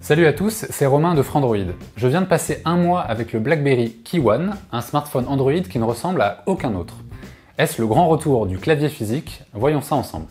Salut à tous, c'est Romain de Frandroid. Je viens de passer un mois avec le BlackBerry Key One, un smartphone Android qui ne ressemble à aucun autre. Est-ce le grand retour du clavier physique? Voyons ça ensemble.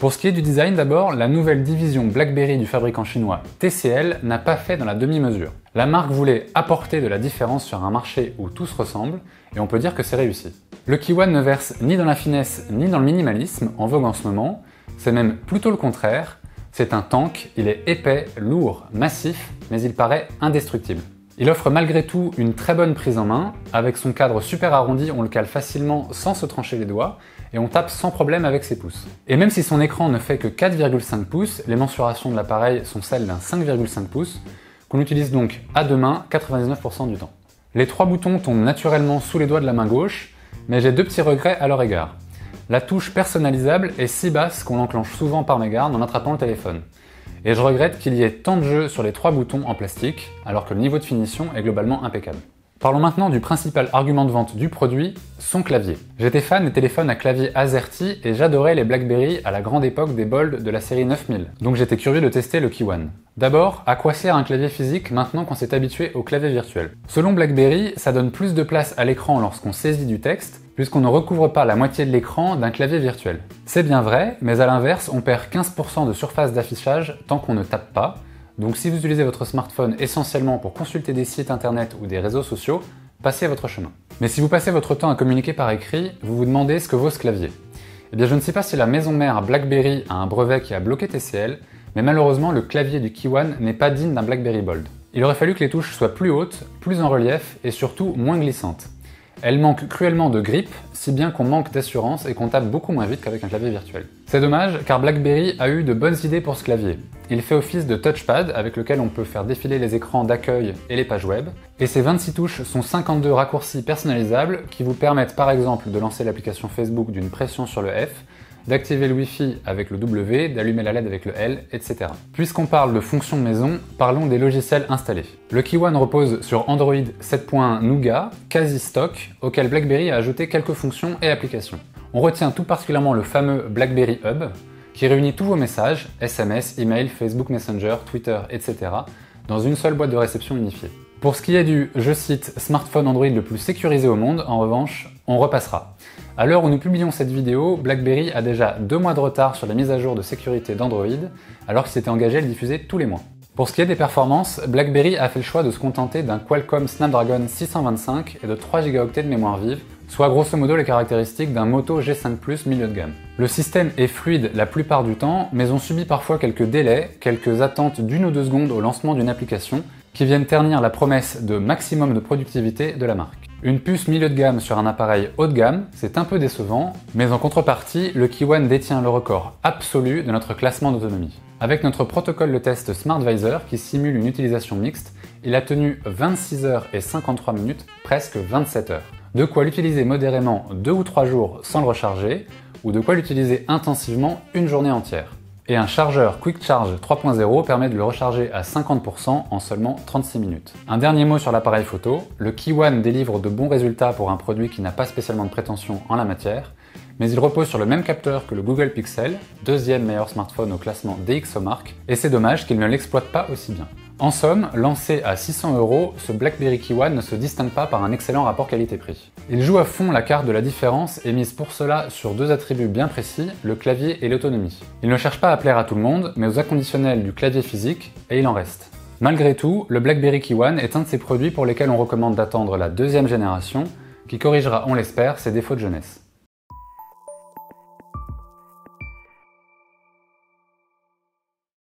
Pour ce qui est du design d'abord, la nouvelle division BlackBerry du fabricant chinois TCL n'a pas fait dans la demi-mesure. La marque voulait apporter de la différence sur un marché où tout se ressemble, et on peut dire que c'est réussi. Le Key One ne verse ni dans la finesse ni dans le minimalisme en vogue en ce moment, c'est même plutôt le contraire. C'est un tank, il est épais, lourd, massif, mais il paraît indestructible. Il offre malgré tout une très bonne prise en main. Avec son cadre super arrondi, on le cale facilement sans se trancher les doigts et on tape sans problème avec ses pouces. Et même si son écran ne fait que 4,5 pouces, les mensurations de l'appareil sont celles d'un 5,5 pouces, qu'on utilise donc à deux mains 99% du temps. Les trois boutons tombent naturellement sous les doigts de la main gauche, mais j'ai deux petits regrets à leur égard. La touche personnalisable est si basse qu'on l'enclenche souvent par mégarde en attrapant le téléphone. Et je regrette qu'il y ait tant de jeux sur les trois boutons en plastique, alors que le niveau de finition est globalement impeccable. Parlons maintenant du principal argument de vente du produit, son clavier. J'étais fan des téléphones à clavier AZERTY et j'adorais les BlackBerry à la grande époque des Bold de la série 9000, donc j'étais curieux de tester le Key One. D'abord, à quoi sert un clavier physique maintenant qu'on s'est habitué au clavier virtuel? Selon BlackBerry, ça donne plus de place à l'écran lorsqu'on saisit du texte, puisqu'on ne recouvre pas la moitié de l'écran d'un clavier virtuel. C'est bien vrai, mais à l'inverse, on perd 15% de surface d'affichage tant qu'on ne tape pas. Donc si vous utilisez votre smartphone essentiellement pour consulter des sites internet ou des réseaux sociaux, passez votre chemin. Mais si vous passez votre temps à communiquer par écrit, vous vous demandez ce que vaut ce clavier. Eh bien je ne sais pas si la maison mère BlackBerry a un brevet qui a bloqué TCL, mais malheureusement le clavier du Key One n'est pas digne d'un BlackBerry Bold. Il aurait fallu que les touches soient plus hautes, plus en relief et surtout moins glissantes. Elle manque cruellement de grip, si bien qu'on manque d'assurance et qu'on tape beaucoup moins vite qu'avec un clavier virtuel. C'est dommage car BlackBerry a eu de bonnes idées pour ce clavier. Il fait office de touchpad avec lequel on peut faire défiler les écrans d'accueil et les pages web, et ses 26 touches sont 52 raccourcis personnalisables qui vous permettent par exemple de lancer l'application Facebook d'une pression sur le F, d'activer le Wi-Fi avec le W, d'allumer la LED avec le L, etc. Puisqu'on parle de fonctions maison, parlons des logiciels installés. Le Key One repose sur Android 7.1 Nougat, quasi stock, auquel BlackBerry a ajouté quelques fonctions et applications. On retient tout particulièrement le fameux BlackBerry Hub, qui réunit tous vos messages, SMS, email, Facebook Messenger, Twitter, etc. dans une seule boîte de réception unifiée. Pour ce qui est du, je cite, smartphone Android le plus sécurisé au monde, en revanche, on repassera. À l'heure où nous publions cette vidéo, BlackBerry a déjà 2 mois de retard sur la mise à jour de sécurité d'Android, alors qu'il s'était engagé à le diffuser tous les mois. Pour ce qui est des performances, BlackBerry a fait le choix de se contenter d'un Qualcomm Snapdragon 625 et de 3 Go de mémoire vive, soit grosso modo les caractéristiques d'un Moto G5 Plus milieu de gamme. Le système est fluide la plupart du temps, mais on subit parfois quelques délais, quelques attentes d'1 ou 2 secondes au lancement d'une application, qui viennent ternir la promesse de maximum de productivité de la marque. Une puce milieu de gamme sur un appareil haut de gamme, c'est un peu décevant, mais en contrepartie, le Key One détient le record absolu de notre classement d'autonomie. Avec notre protocole de test SmartVisor qui simule une utilisation mixte, il a tenu 26 heures et 53 minutes, presque 27 heures. De quoi l'utiliser modérément 2 ou 3 jours sans le recharger, ou de quoi l'utiliser intensivement une journée entière. Et un chargeur Quick Charge 3.0 permet de le recharger à 50% en seulement 36 minutes. Un dernier mot sur l'appareil photo, le Key One délivre de bons résultats pour un produit qui n'a pas spécialement de prétention en la matière, mais il repose sur le même capteur que le Google Pixel, deuxième meilleur smartphone au classement DxOMark, et c'est dommage qu'il ne l'exploite pas aussi bien. En somme, lancé à 600 €, ce BlackBerry Key One ne se distingue pas par un excellent rapport qualité-prix. Il joue à fond la carte de la différence et mise pour cela sur 2 attributs bien précis, le clavier et l'autonomie. Il ne cherche pas à plaire à tout le monde, mais aux inconditionnels du clavier physique, et il en reste. Malgré tout, le BlackBerry Key One est un de ces produits pour lesquels on recommande d'attendre la 2e génération, qui corrigera, on l'espère, ses défauts de jeunesse.